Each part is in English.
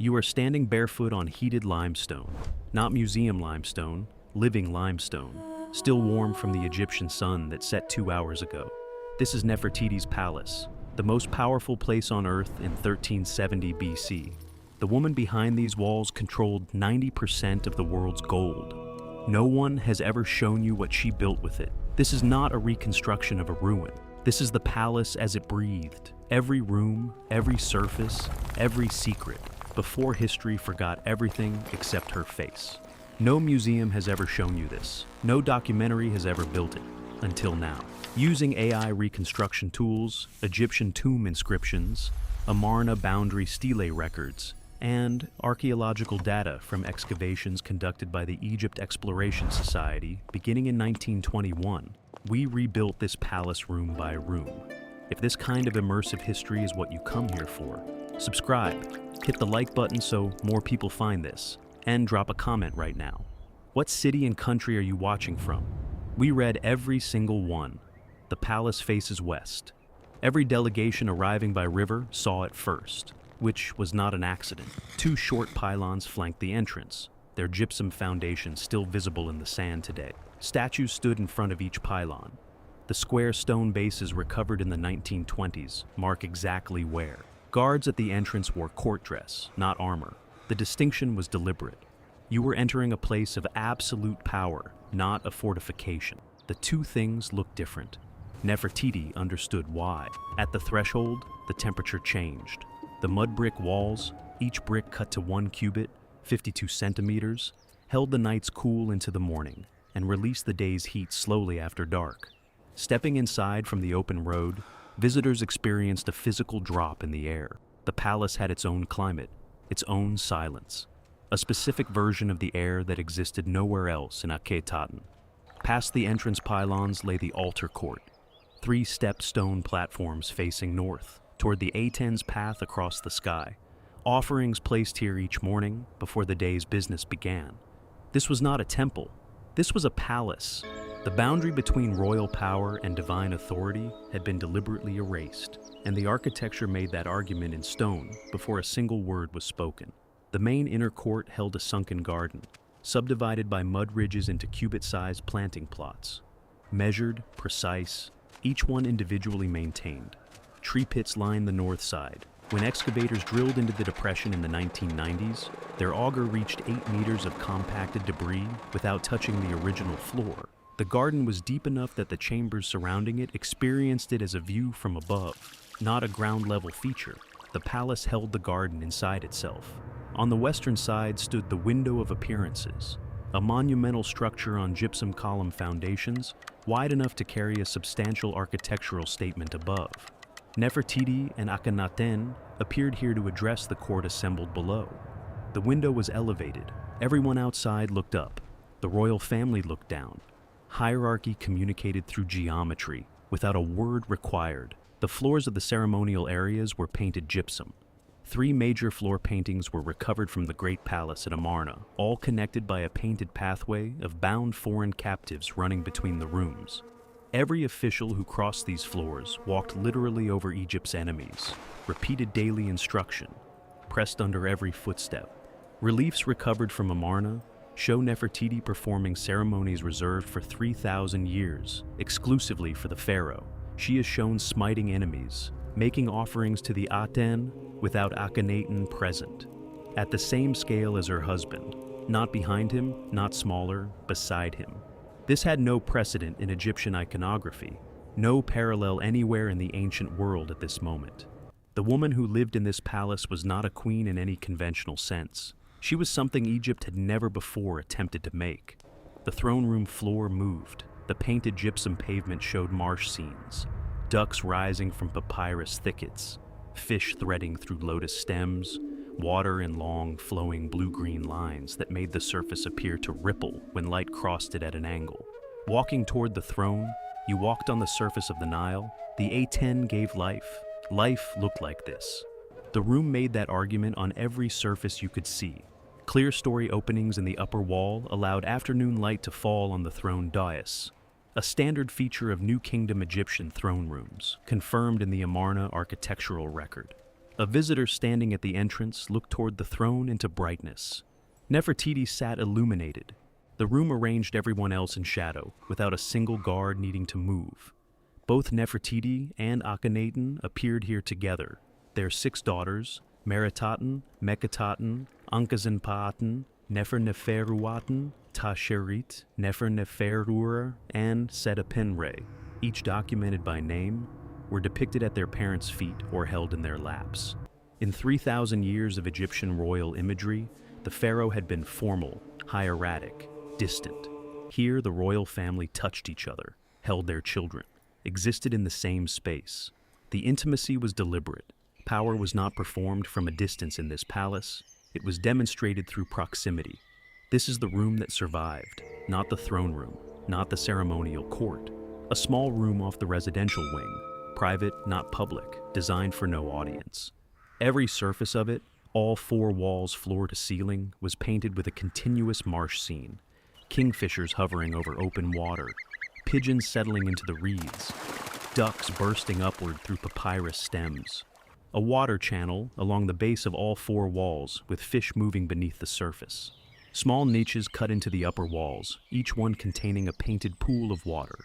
You are standing barefoot on heated limestone, not museum limestone, living limestone, still warm from the Egyptian sun that set 2 hours ago. This is Nefertiti's palace, the most powerful place on Earth in 1370 BC. The woman behind these walls controlled 90% of the world's gold. No one has ever shown you what she built with it. This is not a reconstruction of a ruin. This is the palace as it breathed. Every room, every surface, every secret, before history forgot everything except her face. No museum has ever shown you this. No documentary has ever built it, until now. Using AI reconstruction tools, Egyptian tomb inscriptions, Amarna boundary stele records, and archaeological data from excavations conducted by the Egypt Exploration Society beginning in 1921, we rebuilt this palace room by room. If this kind of immersive history is what you come here for, subscribe, hit the like button so more people find this, and drop a comment right now. What city and country are you watching from? We read every single one. The palace faces west. Every delegation arriving by river saw it first, which was not an accident. 2 short pylons flanked the entrance, their gypsum foundations still visible in the sand today. Statues stood in front of each pylon. The square stone bases recovered in the 1920s mark exactly where. Guards at the entrance wore court dress, not armor. The distinction was deliberate. You were entering a place of absolute power, not a fortification. The two things looked different. Nefertiti understood why. At the threshold, the temperature changed. The mud brick walls, each brick cut to 1 cubit, 52 centimeters, held the nights cool into the morning and released the day's heat slowly after dark. Stepping inside from the open road, visitors experienced a physical drop in the air. The palace had its own climate, its own silence, a specific version of the air that existed nowhere else in Akhenaten. Past the entrance pylons lay the altar court, 3 stepped stone platforms facing north, toward the Aten's path across the sky, offerings placed here each morning before the day's business began. This was not a temple, this was a palace. The boundary between royal power and divine authority had been deliberately erased, and the architecture made that argument in stone before a single word was spoken. The main inner court held a sunken garden, subdivided by mud ridges into cubit-sized planting plots. Measured, precise, each one individually maintained. Tree pits lined the north side. When excavators drilled into the depression in the 1990s, their auger reached 8 meters of compacted debris without touching the original floor. The garden was deep enough that the chambers surrounding it experienced it as a view from above, not a ground-level feature. The palace held the garden inside itself. On the western side stood the Window of Appearances, a monumental structure on gypsum column foundations, wide enough to carry a substantial architectural statement above. Nefertiti and Akhenaten appeared here to address the court assembled below. The window was elevated. Everyone outside looked up. The royal family looked down. Hierarchy communicated through geometry, without a word required. The floors of the ceremonial areas were painted gypsum. 3 major floor paintings were recovered from the Great Palace at Amarna, all connected by a painted pathway of bound foreign captives running between the rooms. Every official who crossed these floors walked literally over Egypt's enemies, repeated daily instruction, pressed under every footstep. Reliefs recovered from Amarna show Nefertiti performing ceremonies reserved for 3,000 years, exclusively for the pharaoh. She is shown smiting enemies, making offerings to the Aten without Akhenaten present, at the same scale as her husband, not behind him, not smaller, beside him. This had no precedent in Egyptian iconography, no parallel anywhere in the ancient world at this moment. The woman who lived in this palace was not a queen in any conventional sense. She was something Egypt had never before attempted to make. The throne room floor moved. The painted gypsum pavement showed marsh scenes, ducks rising from papyrus thickets, fish threading through lotus stems, water in long, flowing blue-green lines that made the surface appear to ripple when light crossed it at an angle. Walking toward the throne, you walked on the surface of the Nile. The A10 gave life. Life looked like this. The room made that argument on every surface you could see. Clear-story openings in the upper wall allowed afternoon light to fall on the throne dais, a standard feature of New Kingdom Egyptian throne rooms, confirmed in the Amarna architectural record. A visitor standing at the entrance looked toward the throne into brightness. Nefertiti sat illuminated. The room arranged everyone else in shadow, without a single guard needing to move. Both Nefertiti and Akhenaten appeared here together. Their 6 daughters, Meritaten, Meketaten, Ankhesenpaaten, Neferneferuaten, Tasherit, Neferneferuer, and Setepinre, each documented by name, were depicted at their parents' feet or held in their laps. In 3,000 years of Egyptian royal imagery, the pharaoh had been formal, hieratic, distant. Here, the royal family touched each other, held their children, existed in the same space. The intimacy was deliberate. Power was not performed from a distance in this palace. It was demonstrated through proximity. This is the room that survived, not the throne room, not the ceremonial court. A small room off the residential wing, private, not public, designed for no audience. Every surface of it, all 4 walls floor to ceiling, was painted with a continuous marsh scene. Kingfishers hovering over open water, pigeons settling into the reeds, ducks bursting upward through papyrus stems. A water channel along the base of all 4 walls, with fish moving beneath the surface. Small niches cut into the upper walls, each one containing a painted pool of water.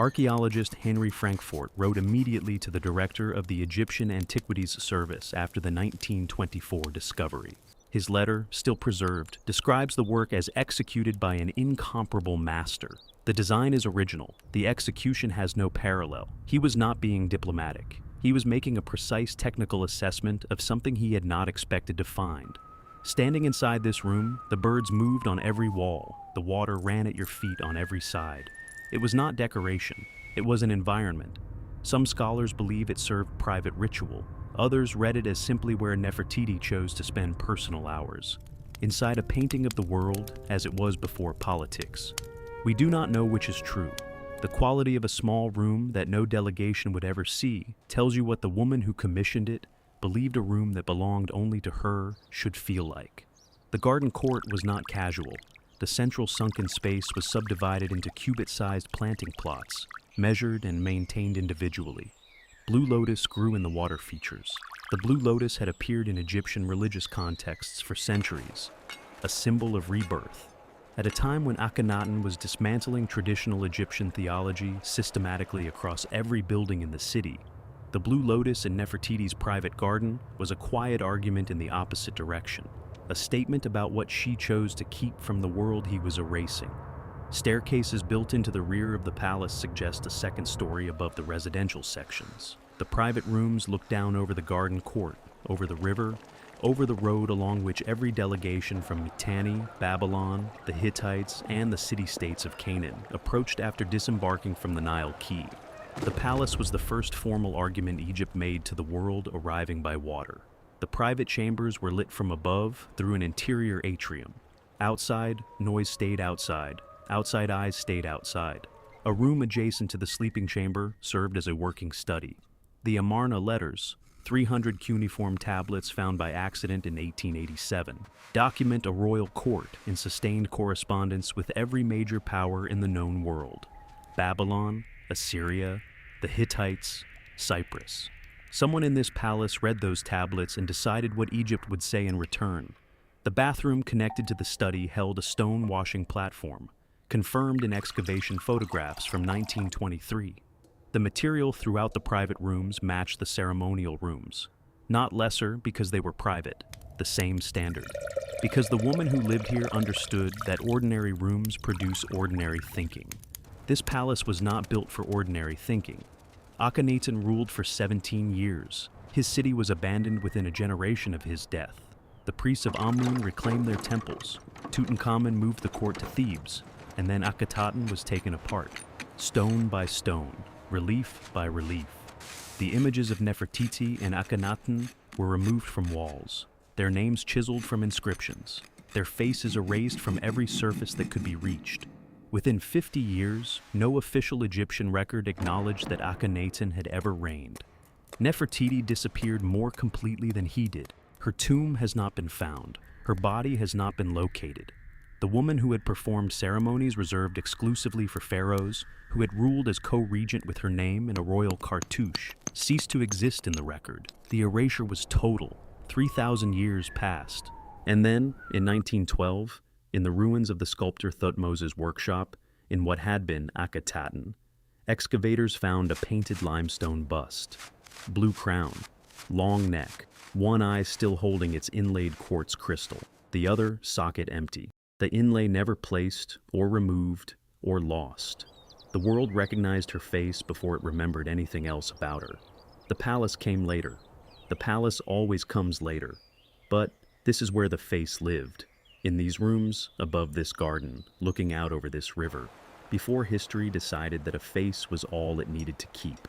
Archaeologist Henry Frankfort wrote immediately to the director of the Egyptian Antiquities Service after the 1924 discovery. His letter, still preserved, describes the work as executed by an incomparable master. The design is original. The execution has no parallel. He was not being diplomatic. He was making a precise technical assessment of something he had not expected to find. Standing inside this room, the birds moved on every wall. The water ran at your feet on every side. It was not decoration. It was an environment. Some scholars believe it served private ritual. Others read it as simply where Nefertiti chose to spend personal hours. Inside a painting of the world as it was before politics. We do not know which is true. The quality of a small room that no delegation would ever see tells you what the woman who commissioned it believed a room that belonged only to her should feel like. The garden court was not casual. The central sunken space was subdivided into cubit-sized planting plots, measured and maintained individually. Blue lotus grew in the water features. The blue lotus had appeared in Egyptian religious contexts for centuries, a symbol of rebirth. At a time when Akhenaten was dismantling traditional Egyptian theology systematically across every building in the city, the blue lotus in Nefertiti's private garden was a quiet argument in the opposite direction, a statement about what she chose to keep from the world he was erasing. Staircases built into the rear of the palace suggest a second story above the residential sections. The private rooms look down over the garden court, over the river, over the road along which every delegation from Mitanni, Babylon, the Hittites, and the city-states of Canaan approached after disembarking from the Nile Quay. The palace was the first formal argument Egypt made to the world arriving by water. The private chambers were lit from above through an interior atrium. Outside, noise stayed outside. Outside eyes stayed outside. A room adjacent to the sleeping chamber served as a working study. The Amarna letters, 300 cuneiform tablets found by accident in 1887, document a royal court in sustained correspondence with every major power in the known world: Babylon, Assyria, the Hittites, Cyprus. Someone in this palace read those tablets and decided what Egypt would say in return. The bathroom connected to the study held a stone washing platform, confirmed in excavation photographs from 1923. The material throughout the private rooms matched the ceremonial rooms. Not lesser because they were private, the same standard. Because the woman who lived here understood that ordinary rooms produce ordinary thinking. This palace was not built for ordinary thinking. Akhenaten ruled for 17 years. His city was abandoned within a generation of his death. The priests of Amun reclaimed their temples. Tutankhamun moved the court to Thebes, and then Akhenaten was taken apart, stone by stone, relief by relief. The images of Nefertiti and Akhenaten were removed from walls, their names chiseled from inscriptions, their faces erased from every surface that could be reached. Within 50 years, no official Egyptian record acknowledged that Akhenaten had ever reigned. Nefertiti disappeared more completely than he did. Her tomb has not been found. Her body has not been located. The woman who had performed ceremonies reserved exclusively for pharaohs, who had ruled as co-regent with her name in a royal cartouche, ceased to exist in the record. The erasure was total. 3,000 years passed. And then, in 1912, in the ruins of the sculptor Thutmose's workshop, in what had been Akhetaten, excavators found a painted limestone bust. Blue crown, long neck, one eye still holding its inlaid quartz crystal, the other socket empty. The inlay never placed, or removed, or lost. The world recognized her face before it remembered anything else about her. The palace came later. The palace always comes later. But this is where the face lived. In these rooms, above this garden, looking out over this river, before history decided that a face was all it needed to keep.